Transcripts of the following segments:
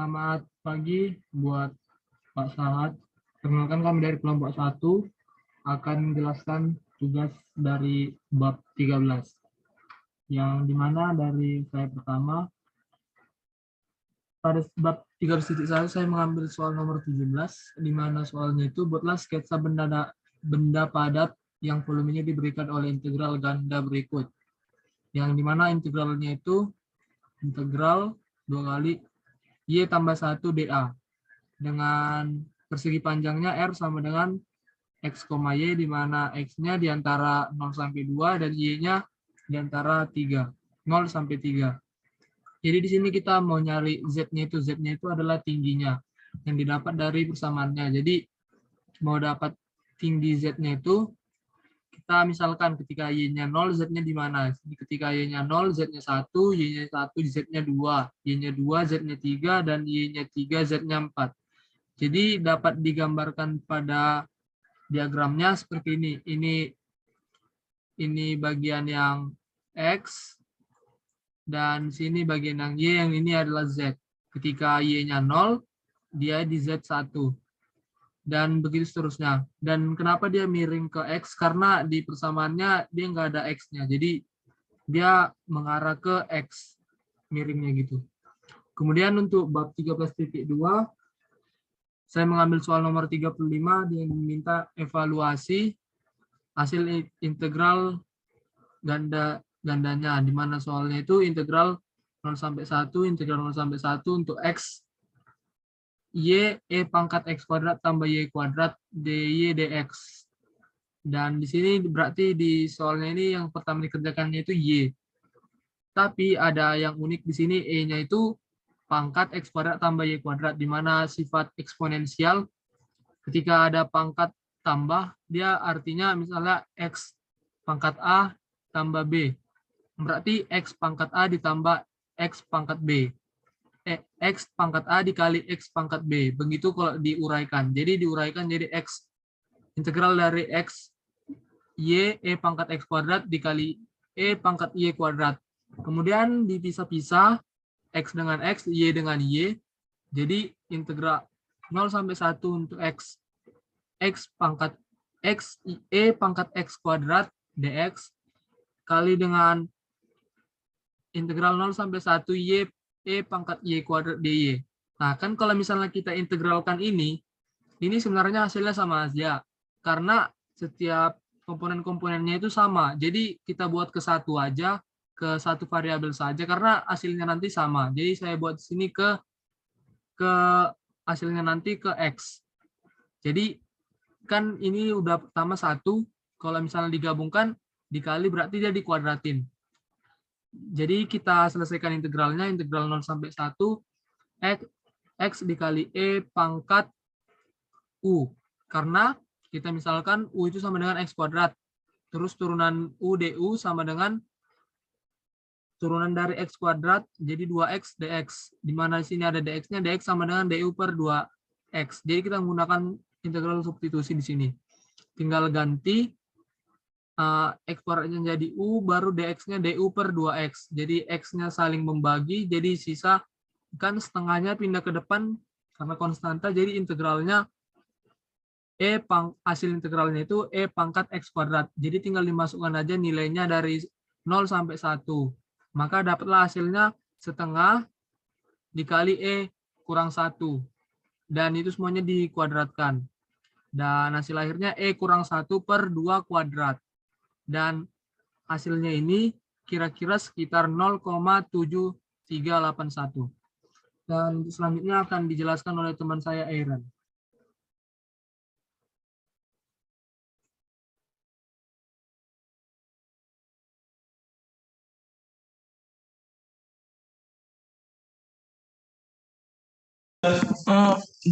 Selamat pagi buat Pak Sahat. Perkenalkan kami dari kelompok 1 akan menjelaskan tugas dari bab 13. Yang dimana dari saya pertama, pada bab 13.1 saya mengambil soal nomor 17, di mana soalnya itu buatlah sketsa benda padat yang volumenya diberikan oleh integral ganda berikut. Yang dimana integralnya itu integral 2 kali Y tambah 1 dA dengan persegi panjangnya R sama dengan X, Y, di mana X-nya di antara 0 sampai 2 dan Y-nya di antara 3, 0 sampai 3. Jadi di sini kita mau nyari Z-nya itu adalah tingginya yang didapat dari persamaannya. Jadi mau dapat tinggi Z-nya itu, kita misalkan ketika Y-nya 0, Z-nya di mana? Ketika Y-nya 0, Z-nya 1, Y-nya 1, Z-nya 2, Y-nya 2, Z-nya 3, dan Y-nya 3, Z-nya 4. Jadi dapat digambarkan pada diagramnya seperti ini. Ini bagian yang X, dan sini bagian yang Y, yang ini adalah Z. Ketika Y-nya 0, dia di Z1. Dan begitu seterusnya. Dan kenapa dia miring ke X? Karena di persamaannya dia nggak ada X-nya. Jadi dia mengarah ke X, miringnya gitu. Kemudian untuk bab 13.2, saya mengambil soal nomor 35 yang diminta evaluasi hasil integral gandanya, di mana soalnya itu integral 0 sampai 1, integral 0 sampai 1 untuk X, Y, E pangkat X kuadrat tambah Y kuadrat, DY, DX. Dan di sini berarti di soalnya ini yang pertama dikerjakannya itu Y. Tapi ada yang unik di sini, E-nya itu pangkat X kuadrat tambah Y kuadrat, di mana sifat eksponensial ketika ada pangkat tambah, dia artinya misalnya X pangkat A tambah B. Berarti X pangkat A ditambah X pangkat B. X pangkat A dikali X pangkat B. Begitu kalau diuraikan. Jadi diuraikan jadi X. Integral dari X, Y, E pangkat X kuadrat dikali E pangkat Y kuadrat. Kemudian dipisah-pisah X dengan X, Y dengan Y. Jadi integral 0 sampai 1 untuk X. X pangkat X, E pangkat X kuadrat dx kali dengan integral 0 sampai 1 Y, E pangkat Y kuadrat dy. Nah, kan kalau misalnya kita integralkan ini sebenarnya hasilnya sama aja. Karena setiap komponen-komponennya itu sama. Jadi kita buat ke satu aja, ke satu variabel saja, karena hasilnya nanti sama. Jadi saya buat sini ke hasilnya nanti ke X. Jadi kan ini udah pertama 1, kalau misalnya digabungkan, dikali berarti dia dikuadratin. Jadi kita selesaikan integralnya, integral 0 sampai 1, X dikali E pangkat U. Karena kita misalkan U itu sama dengan X kuadrat. Terus turunan U du sama dengan turunan dari X kuadrat, jadi 2X dx. Di mana di sini ada dx-nya, dx sama dengan du per 2X. Jadi kita menggunakan integral substitusi di sini. Tinggal ganti X kuadratnya jadi U, baru dx-nya du per 2X. Jadi X-nya saling membagi, jadi sisa kan setengahnya pindah ke depan karena konstanta, jadi integralnya hasil integralnya itu E pangkat X kuadrat. Jadi tinggal dimasukkan aja nilainya dari 0 sampai 1. Maka dapatlah hasilnya setengah dikali E kurang 1. Dan itu semuanya dikuadratkan. Dan hasil akhirnya E kurang 1 per 2 kuadrat. Dan hasilnya ini kira-kira sekitar 0,7381. Dan selanjutnya akan dijelaskan oleh teman saya, Aaron.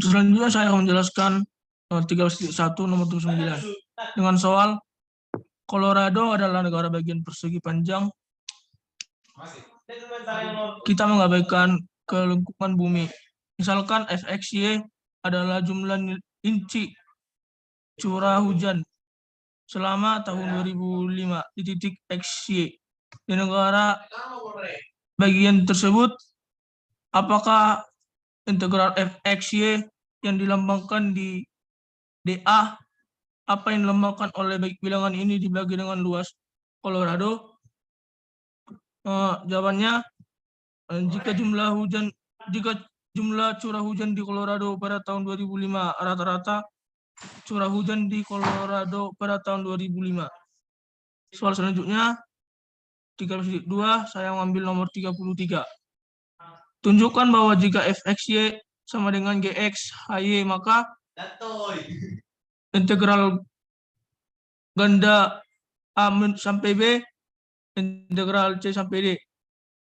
Selanjutnya saya akan menjelaskan 13.1 nomor 29 dengan soal Colorado adalah negara bagian persegi panjang. Kita mengabaikan kelengkungan bumi. Misalkan fxy adalah jumlah inci curah hujan selama tahun 2005 di titik xy. Di negara bagian tersebut, apakah integral fxy yang dilambangkan di dA, apa yang dilambangkan oleh bilangan ini dibagi dengan luas Colorado? Jawabannya, jika jumlah curah hujan di Colorado pada tahun 2005 rata-rata curah hujan di Colorado pada tahun 2005. Soal selanjutnya 3+2, saya mengambil nomor 33. Tunjukkan bahwa jika fxy sama dengan gx hy, maka integral ganda a sampai b, integral c sampai d,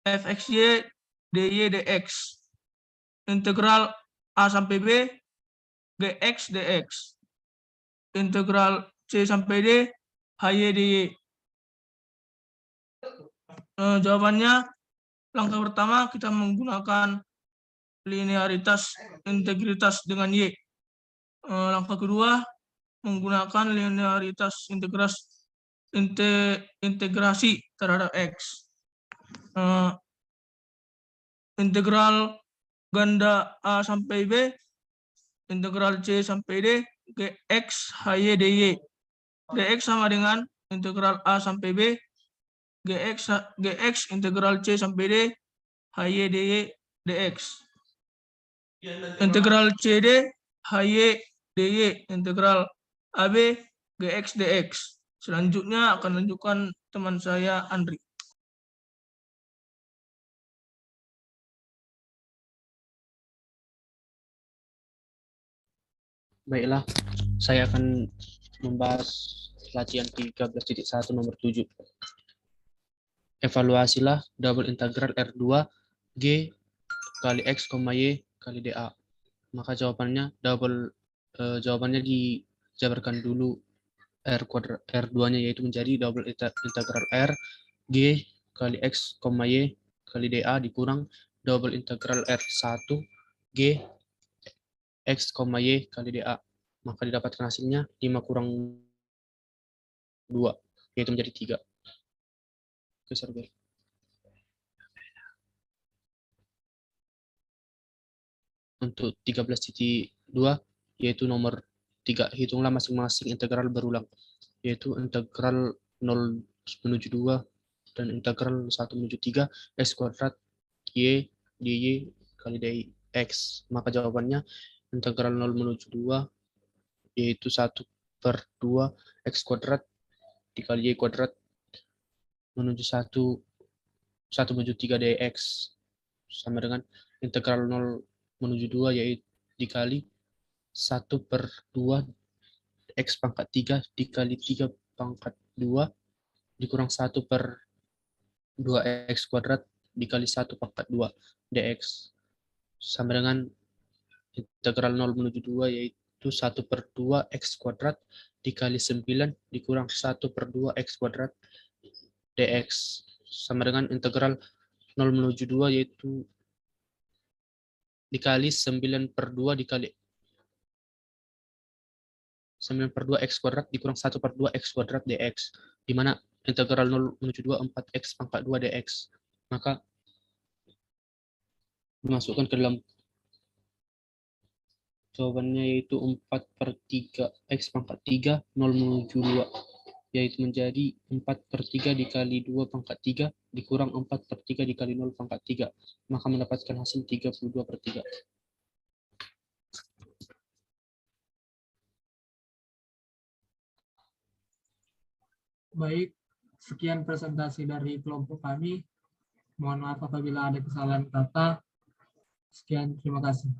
fxy dy dx, integral a sampai b, gx dx, integral c sampai d, hy dy. Jawabannya, langkah pertama kita menggunakan linearitas integritas dengan y. Langkah kedua menggunakan linearitas integrasi terhadap x. Integral ganda a sampai b, integral c sampai d, gx hy dy. Dx sama dengan integral a sampai b, gx integral c sampai d, hy dy dx. Integral cd hy dy, integral ab gx dx. Selanjutnya akan menunjukkan teman saya Andri. Baiklah, saya akan membahas latihan 13.1 nomor 7. Evaluasilah double integral R2 G kali X, Y kali dA. Maka jawabannya jawabannya dijabarkan dulu R2-nya, yaitu menjadi double integral R G kali X, Y kali dA dikurang double integral R1 G X, Y kali dA. Maka didapatkan hasilnya 5 kurang 2, yaitu menjadi 3. Geser B. Untuk 13.2, yaitu nomor 3, hitunglah masing-masing integral berulang, yaitu integral 0 menuju 2 dan integral 1 menuju 3 x kuadrat y dy kali dx. Maka jawabannya integral 0 menuju 2 yaitu 1/2 x kuadrat dikali y kuadrat menuju 1 menuju 3 dx sama dengan integral 0 menuju 2 yaitu dikali 1/2 x pangkat 3 dikali 3 pangkat 2 dikurang 1/2 x kuadrat dikali 1 pangkat 2 dx sama dengan integral 0 menuju 2 yaitu 1/2 x kuadrat dikali 9 dikurang 1/2 x kuadrat dx sama dengan integral 0 menuju 2 yaitu dikali 9/2 dikali 9/2 x kuadrat dikurang 1/2 x kuadrat dx, di mana integral 0 menuju 2 4x pangkat 2 dx. Maka dimasukkan ke dalam jawabannya yaitu 4/3 x pangkat 3 0 menuju 2 yaitu menjadi 4/3 dikali 2 pangkat 3 dikurang 4/3 dikali 0 pangkat 3, maka mendapatkan hasil 32/3. Baik, sekian presentasi dari kelompok kami. Mohon maaf apabila ada kesalahan kata. Sekian, terima kasih.